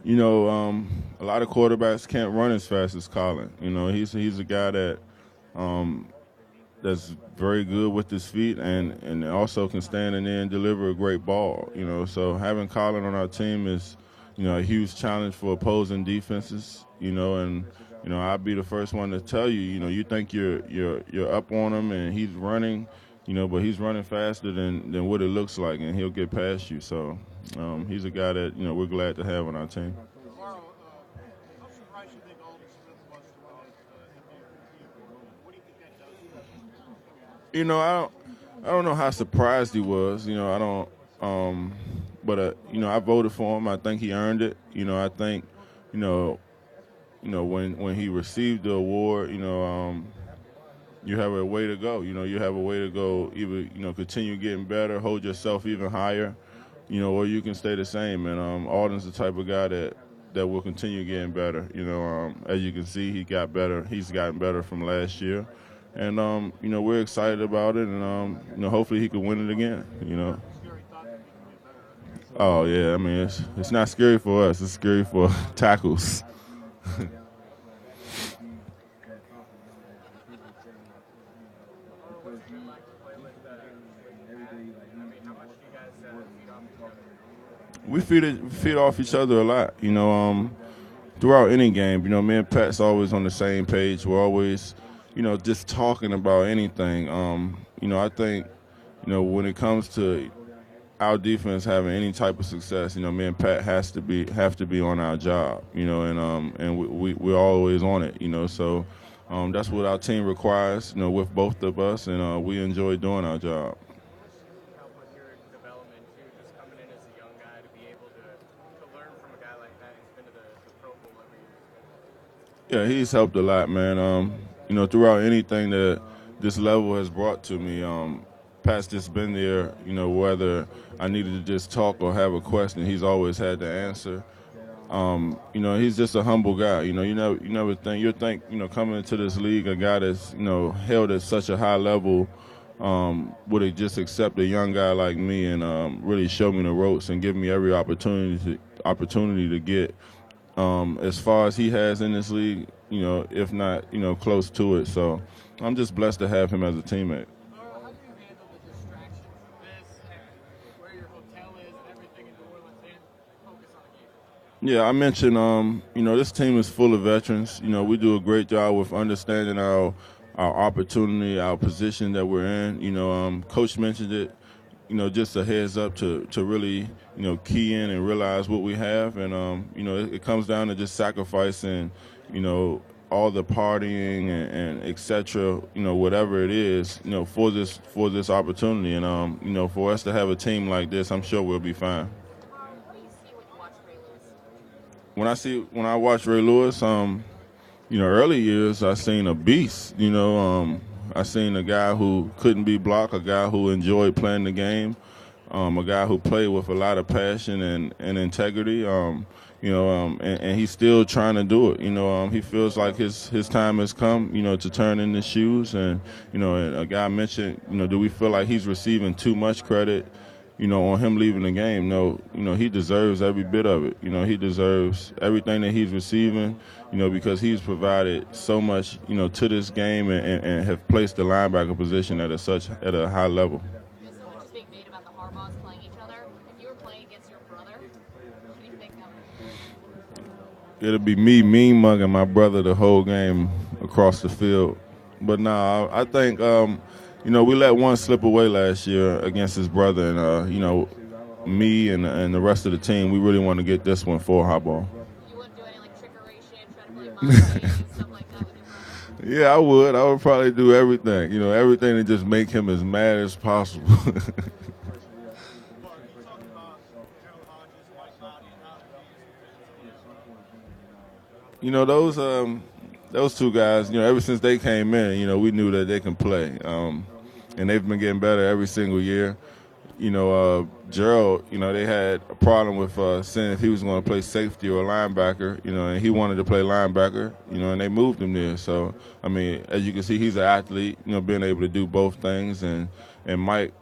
A lot of quarterbacks can't run as fast as Colin. He's a guy um, that's very good with his feet and also can stand in there and deliver a great ball. So having Colin on our team is, a huge challenge for opposing defenses. And I'll be the first one to tell you, you think you're up on him and he's running, but he's running faster than what it looks like, and he'll get past you. So he's a guy that we're glad to have on our team. I don't know how surprised he was. I don't. But I voted for him. I think he earned it. I think, you know, when he received the award, you have a way to go. You have a way to go. Either continue getting better, hold yourself even higher, or you can stay the same. And Alden's the type of guy that will continue getting better. As you can see, he got better. He's gotten better from last year. And we're excited about it, and hopefully he can win it again. Oh yeah, I mean it's not scary for us. It's scary for tackles. We feed off each other a lot. Throughout any game. Me and Pat's always on the same page. We're always, just talking about anything. I think, when it comes to our defense having any type of success, me and Pat have to be on our job, and we're always on it, So that's what our team requires, with both of us, and we enjoy doing our job. Yeah, he's helped a lot, man. Throughout anything that this level has brought to me, Pat's just been there. Whether I needed to just talk or have a question, he's always had the answer. He's just a humble guy. You never think, coming into this league, a guy that's, held at such a high level, would just accept a young guy like me and really show me the ropes and give me every opportunity to get as far as he has in this league, if not, close to it. So I'm just blessed to have him as a teammate. Yeah, I mentioned, this team is full of veterans. We do a great job with understanding our opportunity, our position that we're in. Coach mentioned it, just a heads up to really, key in and realize what we have. And, it comes down to just sacrificing, all the partying and et cetera, whatever it is, for this opportunity. And, for us to have a team like this, I'm sure we'll be fine. When I watch Ray Lewis, early years I seen a beast. I seen a guy who couldn't be blocked, a guy who enjoyed playing the game, a guy who played with a lot of passion and integrity. And he's still trying to do it. He feels like his time has come, to turn in the shoes. And and a guy mentioned, do we feel like he's receiving too much credit? On him leaving the game. No, he deserves every bit of it. He deserves everything that he's receiving, because he's provided so much, to this game and have placed the linebacker position at a high level. There's so much is being made about the Harbaughs playing each other. If you were playing against your brother, what do you think of? It'll be me mean mugging my brother the whole game across the field. But no, I think we let one slip away last year against his brother, and me and the rest of the team, we really want to get this one for Harbaugh. You wouldn't do any trickeration, try to play mind games, stuff like that with your brother? Yeah, I would. I would probably do everything. Everything to just make him as mad as possible. Those two guys, ever since they came in, we knew that they can play. And they've been getting better every single year. Gerald, they had a problem with saying if he was going to play safety or linebacker, and he wanted to play linebacker, and they moved him there. So, I mean, as you can see, he's an athlete, being able to do both things. And Mike,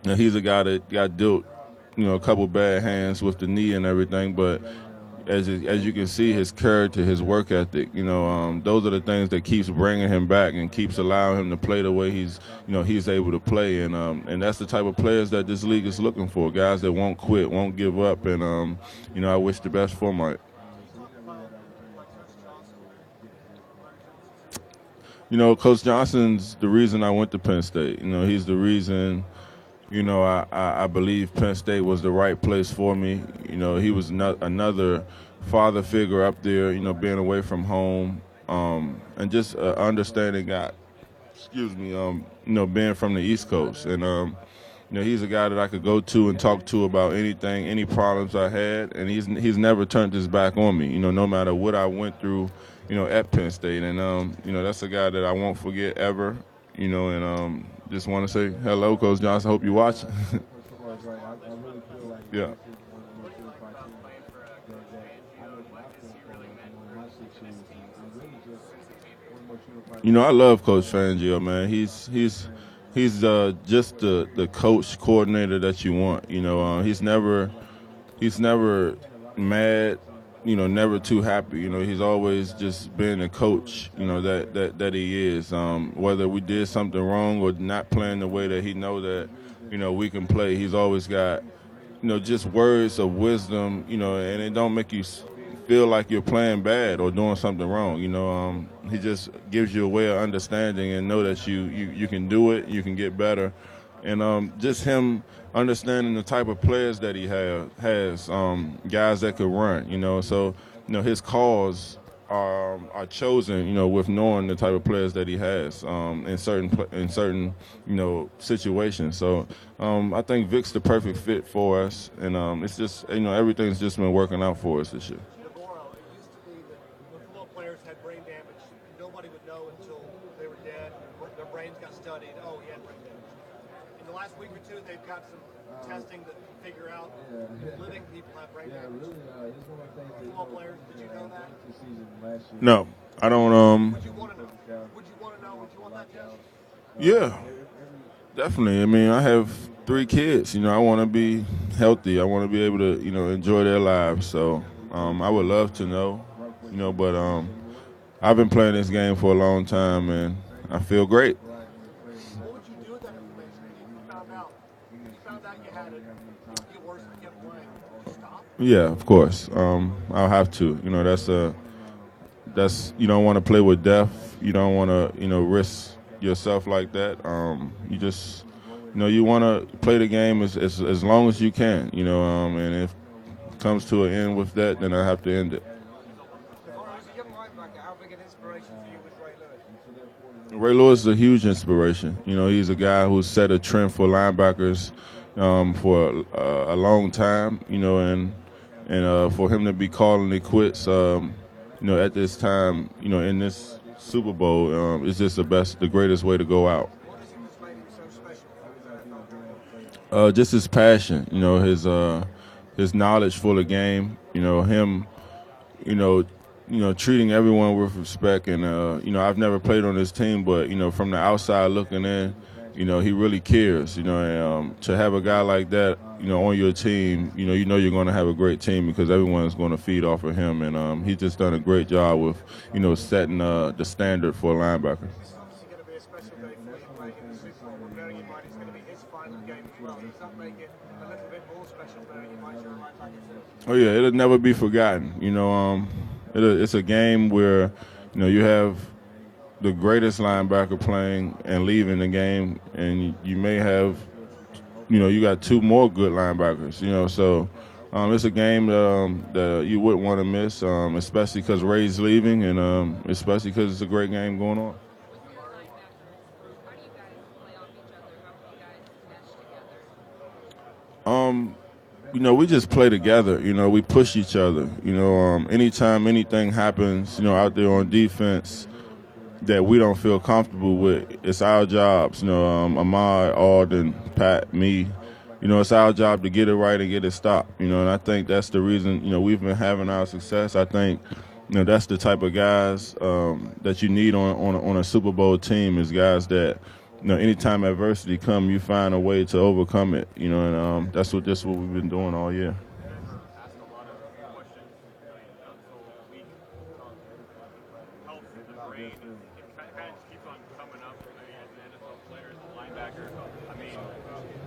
Now, he's a guy that got dealt, a couple bad hands with the knee and everything, but as you can see, his character, his work ethic, those are the things that keeps bringing him back and keeps allowing him to play the way he's able to play, and that's the type of players that this league is looking for, guys that won't quit, won't give up, and I wish the best for Mike. Coach Johnson's the reason I went to Penn State. He's the reason. I believe Penn State was the right place for me. He was another father figure up there, being away from home, and just understanding God, being from the East Coast. And, he's a guy that I could go to and talk to about anything, any problems I had, and he's never turned his back on me, no matter what I went through, at Penn State. And, that's a guy that I won't forget ever, and just want to say hello, Coach Johnson. Hope you watch. Yeah. I love Coach Fangio, man. He's just the coach coordinator that you want. He's never mad. Never too happy. He's always just been a coach. That he is. Whether we did something wrong or not playing the way that he know that we can play, he's always got just words of wisdom. And it don't make you feel like you're playing bad or doing something wrong. He just gives you a way of understanding and know that you can do it, you can get better, and just him understanding the type of players that he has guys that could run. So his calls are chosen, with knowing the type of players that he has in certain situations. So I think Vic's the perfect fit for us, and it's just everything's just been working out for us this year. NaVorro, it used to be that when football players had brain damage, nobody would know until they were dead, their brains got studied, oh, he had brain damage. In the last week or two, they've got some testing to figure out living people have brain damage. Football players, did you know that? No, I don't. Would you want to know? Would you want to know? Would you want that test? Yeah, definitely. I mean, I have 3 kids. I want to be healthy. I want to be able to, enjoy their lives. So I would love to know, but I've been playing this game for a long time, and I feel great. What would you do with that information if you found out? If you found out you had it, get worse and kept playing, would you stop? Yeah, of course. I'll have to. That's you don't want to play with death. You don't want to, risk yourself like that. You just, you want to play the game as long as you can. And if it comes to an end with that, then I have to end it. As a young linebacker, how big an inspiration for you was Ray Lewis? Ray Lewis is a huge inspiration. He's a guy who set a trend for linebackers for a long time. And for him to be calling it quits, at this time, in this Super Bowl, is just the greatest way to go out. What is it that's made him so special? Just his passion, his knowledge for the game, him, treating everyone with respect. And I've never played on this team, but from the outside looking in, he really cares. And, to have a guy like that, on your team, you're going to have a great team because everyone's going to feed off of him. And he's just done a great job with, setting the standard for a linebacker. This is obviously going to be a special day for you playing in the Super Bowl. We're bearing in mind it's going to be his final game as well. Does that make it a little bit more special bearing in mind you're a linebacker too? Oh yeah, it'll never be forgotten. It's a game where you have the greatest linebacker playing and leaving the game, and you may have you got 2 more good linebackers. So it's a game that you wouldn't want to miss, especially because Ray's leaving, and especially because it's a great game going on. How do you guys play off each other? How do you guys mesh together? We just play together. We push each other. Anytime anything happens, out there on defense that we don't feel comfortable with, it's our jobs. Ahmad, Alden, Pat, me. It's our job to get it right and get it stopped. And I think that's the reason, we've been having our success. I think, that's the type of guys that you need on a Super Bowl team, is guys that, anytime adversity come, you find a way to overcome it. And that's what we've been doing all year. Asked a lot of questions, not so weak health in the brain. It kind of just keeps on coming up. I mean, as an NFL player, as a linebacker, I mean,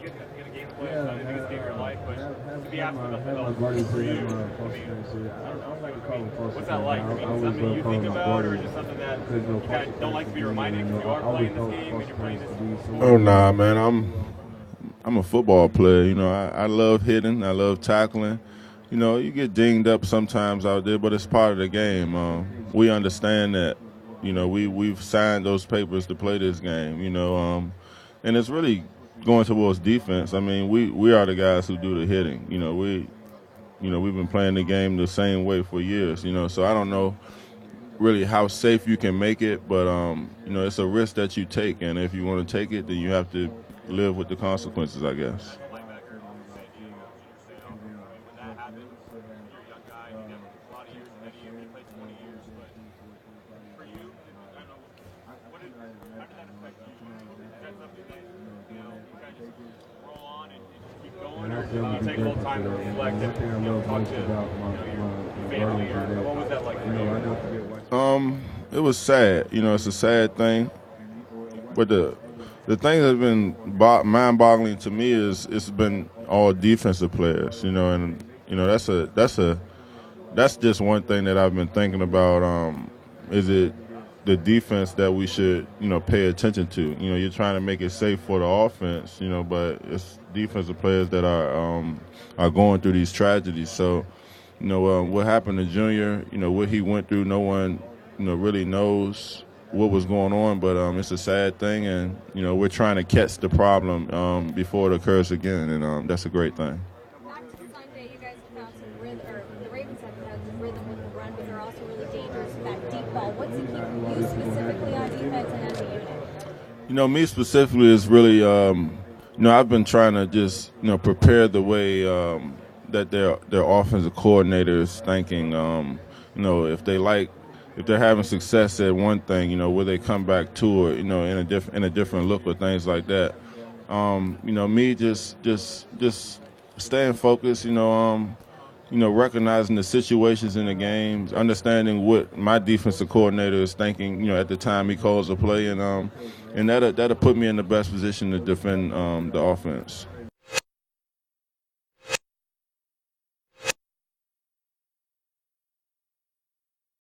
you get a game play, it's not the biggest game of your life, but to be asked about for you, I mean, what's that like? I mean, something you think about, or just something that you kind of don't like to be reminded because you are playing this game and you're playing this? Oh nah, man, I'm a football player. I love hitting, I love tackling. You get dinged up sometimes out there, but it's part of the game. We understand that. We've signed those papers to play this game. And it's really going towards defense. I mean, we are the guys who do the hitting. We've been playing the game the same way for years. So I don't know really how safe you can make it, but it's a risk that you take, and if you want to take it, then you have to live with the consequences, I guess. You take a little time to reflect and talk to your family, or what was that like for you? It was sad. It's a sad thing, but the thing that's been mind-boggling to me is it's been all defensive players. And that's just one thing that I've been thinking about. Is it the defense that we should pay attention to? You're trying to make it safe for the offense, but it's defensive players that are going through these tragedies. So what happened to Junior, what he went through, no one really knows what was going on, but it's a sad thing, and we're trying to catch the problem before it occurs again, and that's a great thing. Back to Sunday, you guys have found some rhythm, or the Ravens have found some rhythm with the run, but they're also really dangerous with that deep ball. What's it keep you specifically on defense and as a unit? Me specifically is really, I've been trying to just, prepare the way that their offensive coordinator is thinking. If they're having success at one thing, will they come back to it, in a different look or things like that. Me just staying focused, recognizing the situations in the games, understanding what my defensive coordinator is thinking, at the time he calls a play, and that'll put me in the best position to defend the offense.